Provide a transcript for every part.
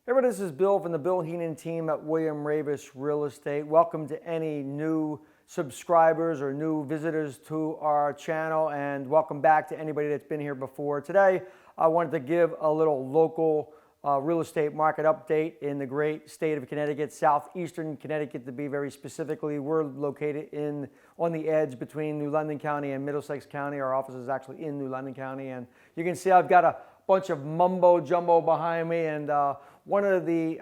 Hey, everybody, this is Bill from the Bill Heenan team at William Ravis Real Estate. Welcome to any new subscribers or new visitors to our channel, and welcome back to anybody that's been here before. Today, I wanted to give a little local real estate market update in the great state of Connecticut, Southeastern Connecticut to be very specifically. We're located on the edge between New London County and Middlesex County. Our office is actually in New London County, and you can see I've got a bunch of mumbo jumbo behind me, and one of the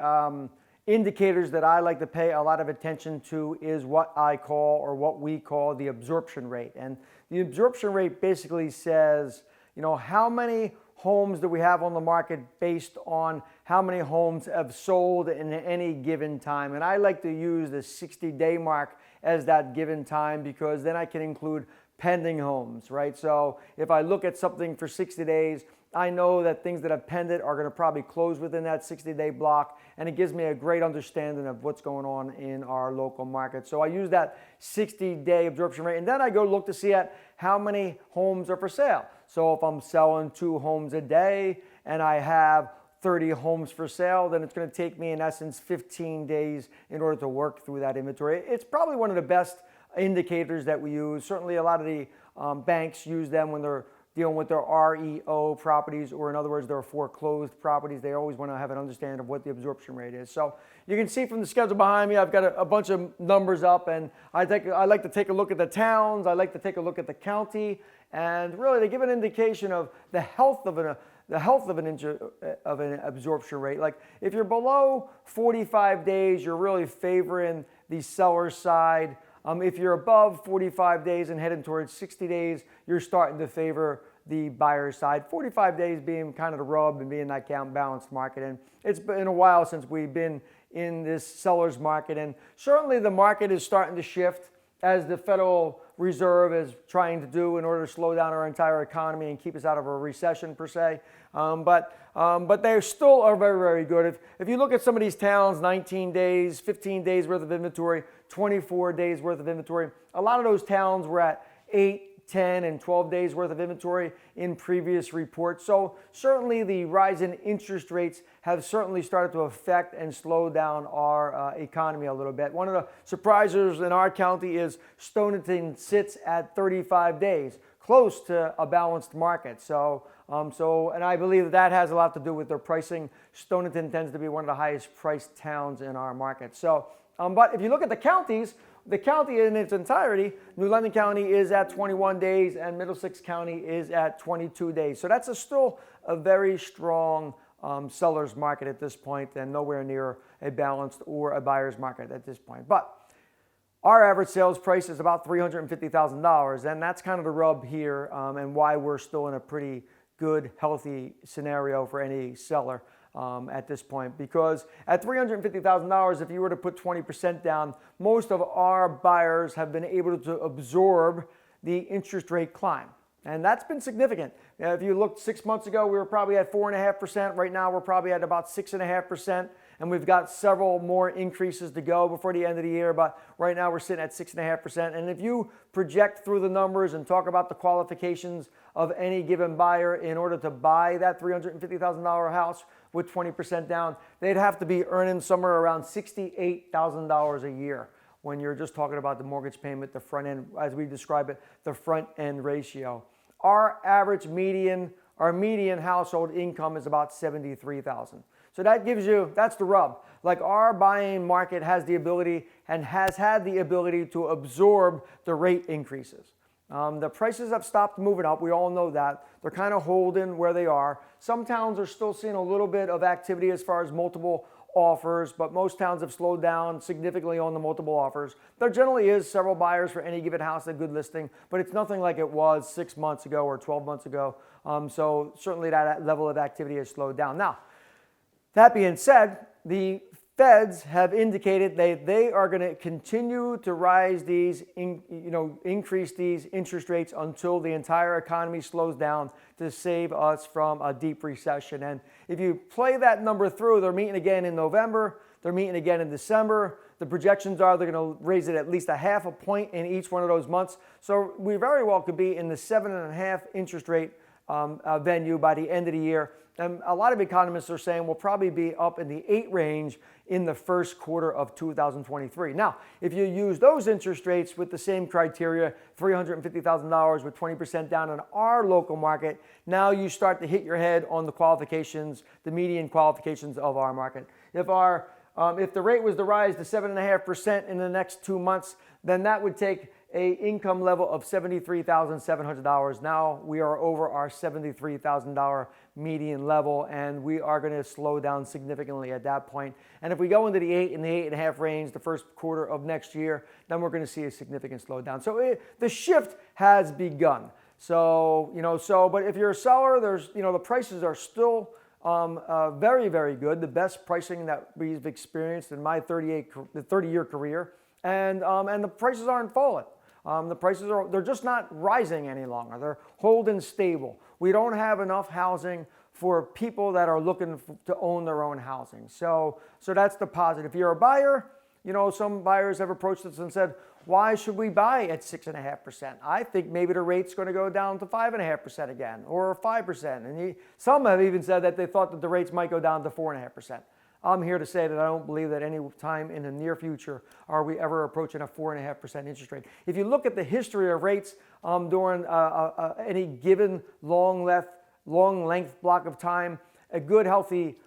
indicators that I like to pay a lot of attention to is what I call, or what we call, the absorption rate. And the absorption rate basically says, how many homes do we have on the market based on how many homes have sold in any given time. And I like to use the 60-day mark as that given time, because then I can include pending homes, right? So if I look at something for 60 days, I know that things that have pended are going to probably close within that 60-day block, and it gives me a great understanding of what's going on in our local market. So I use that 60-day absorption rate, and then I go look to see at how many homes are for sale. So if I'm selling 2 homes a day and I have 30 homes for sale, then it's going to take me in essence 15 days in order to work through that inventory. It's probably one of the best indicators that we use. Certainly a lot of the banks use them when they're dealing with their REO properties, or in other words, their foreclosed properties. They always want to have an understanding of what the absorption rate is. So you can see from the schedule behind me, I've got a bunch of numbers up, and I like to take a look at the towns. I like to take a look at the county, and really they give an indication of the health of an absorption rate. Like if you're below 45 days, you're really favoring the seller side. If you're above 45 days and heading towards 60 days, you're starting to favor the buyer side. 45 days being kind of the rub and being that balanced market. And it's been a while since we've been in this seller's market. And certainly the market is starting to shift as the Federal Reserve is trying to do in order to slow down our entire economy and keep us out of a recession per se. But they still are very, very good. If you look at some of these towns, 19 days, 15 days worth of inventory, 24 days worth of inventory. A lot of those towns were at 8, 10, and 12 days worth of inventory in previous reports. So certainly the rise in interest rates have certainly started to affect and slow down our economy a little bit. One of the surprisers in our county is Stonington sits at 35 days, close to a balanced market. And I believe that has a lot to do with their pricing. Stonington tends to be one of the highest priced towns in our market. But if you look at the counties, the county in its entirety, New London County is at 21 days and Middlesex County is at 22 days. So that's still a very strong seller's market at this point, and nowhere near a balanced or a buyer's market at this point. But our average sales price is about $350,000, and that's kind of the rub here, and why we're still in a pretty good, healthy scenario for any seller at this point. Because at $350,000, if you were to put 20% down, most of our buyers have been able to absorb the interest rate climb. And that's been significant. If you looked 6 months ago, we were probably at 4.5%. Right now, we're probably at about 6.5%. And we've got several more increases to go before the end of the year. But right now, we're sitting at 6.5%. And if you project through the numbers and talk about the qualifications of any given buyer in order to buy that $350,000 house with 20% down, they'd have to be earning somewhere around $68,000 a year when you're just talking about the mortgage payment, the front end, as we describe it, the front end ratio. Our median household income is about $73,000. So that gives you, that's the rub. Like our buying market has the ability and has had the ability to absorb the rate increases. The prices have stopped moving up. We all know that. They're kind of holding where they are. Some towns are still seeing a little bit of activity as far as multiple offers, but most towns have slowed down significantly on the multiple offers. There generally is several buyers for any given house, a good listing, but it's nothing like it was 6 months ago or 12 months ago. So certainly that level of activity has slowed down. Now, that being said, the Feds have indicated they are going to continue to rise increase these interest rates until the entire economy slows down to save us from a deep recession. And if you play that number through, they're meeting again in November, they're meeting again in December. The projections are they're going to raise it at least 0.5 point in each one of those months. So we very well could be in the 7.5 interest rate venue by the end of the year. and a lot of economists are saying we'll probably be up in the 8 range in the first quarter of 2023. Now, if you use those interest rates with the same criteria, $350,000 with 20% down in our local market, now you start to hit your head on the qualifications, the median qualifications of our market. If the rate was to rise to 7.5% in the next 2 months, then that would take a income level of $73,700. Now we are over our $73,000 median level, and we are going to slow down significantly at that point. And if we go into the 8 and the 8.5 range the first quarter of next year, then we're going to see a significant slowdown. So the shift has begun. So, but if you're a seller, the prices are still very, very good. The best pricing that we've experienced in my 30-year career, and the prices aren't falling. The prices they're just not rising any longer. They're holding stable. We don't have enough housing for people that are looking to own their own housing. So that's the positive. If you're a buyer, some buyers have approached us and said, why should we buy at 6.5%? I think maybe the rate's going to go down to 5.5% again, or 5%. And some have even said that they thought that the rates might go down to 4.5%. I'm here to say that I don't believe that any time in the near future are we ever approaching a 4.5% interest rate. If you look at the history of rates during any given long length block of time, a good healthy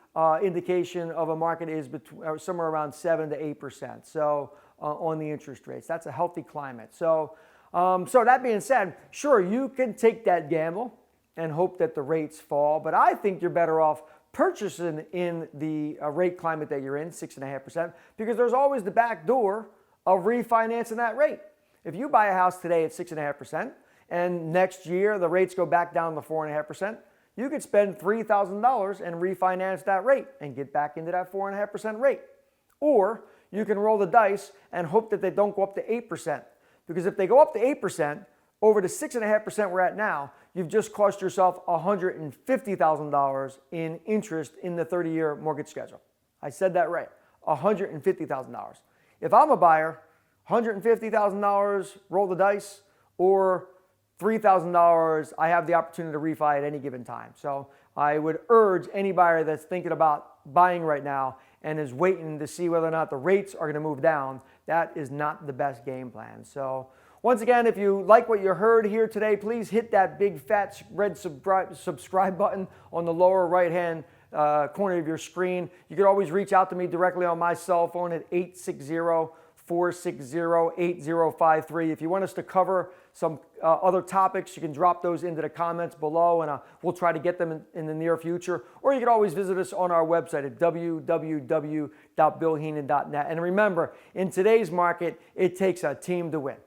indication of a market is somewhere around 7 to 8%. So on the interest rates, that's a healthy climate. So that being said, sure, you can take that gamble and hope that the rates fall, but I think you're better off purchasing in the rate climate that you're in, 6.5%, because there's always the back door of refinancing that rate. If you buy a house today at 6.5% and next year the rates go back down to 4.5%, you could spend $3,000 and refinance that rate and get back into that 4.5% rate. Or you can roll the dice and hope that they don't go up to 8%. Because if they go up to 8%, over the 6.5% we're at now, you've just cost yourself $150,000 in interest in the 30-year mortgage schedule. I said that right, $150,000. If I'm a buyer, $150,000, roll the dice, or $3,000, I have the opportunity to refi at any given time. So I would urge any buyer that's thinking about buying right now and is waiting to see whether or not the rates are going to move down, that is not the best game plan. So once again, if you like what you heard here today, please hit that big fat red subscribe button on the lower right-hand corner of your screen. You can always reach out to me directly on my cell phone at 860-460-8053. If you want us to cover some other topics, you can drop those into the comments below, and we'll try to get them in the near future. Or you can always visit us on our website at www.billheenan.net. And remember, in today's market, it takes a team to win.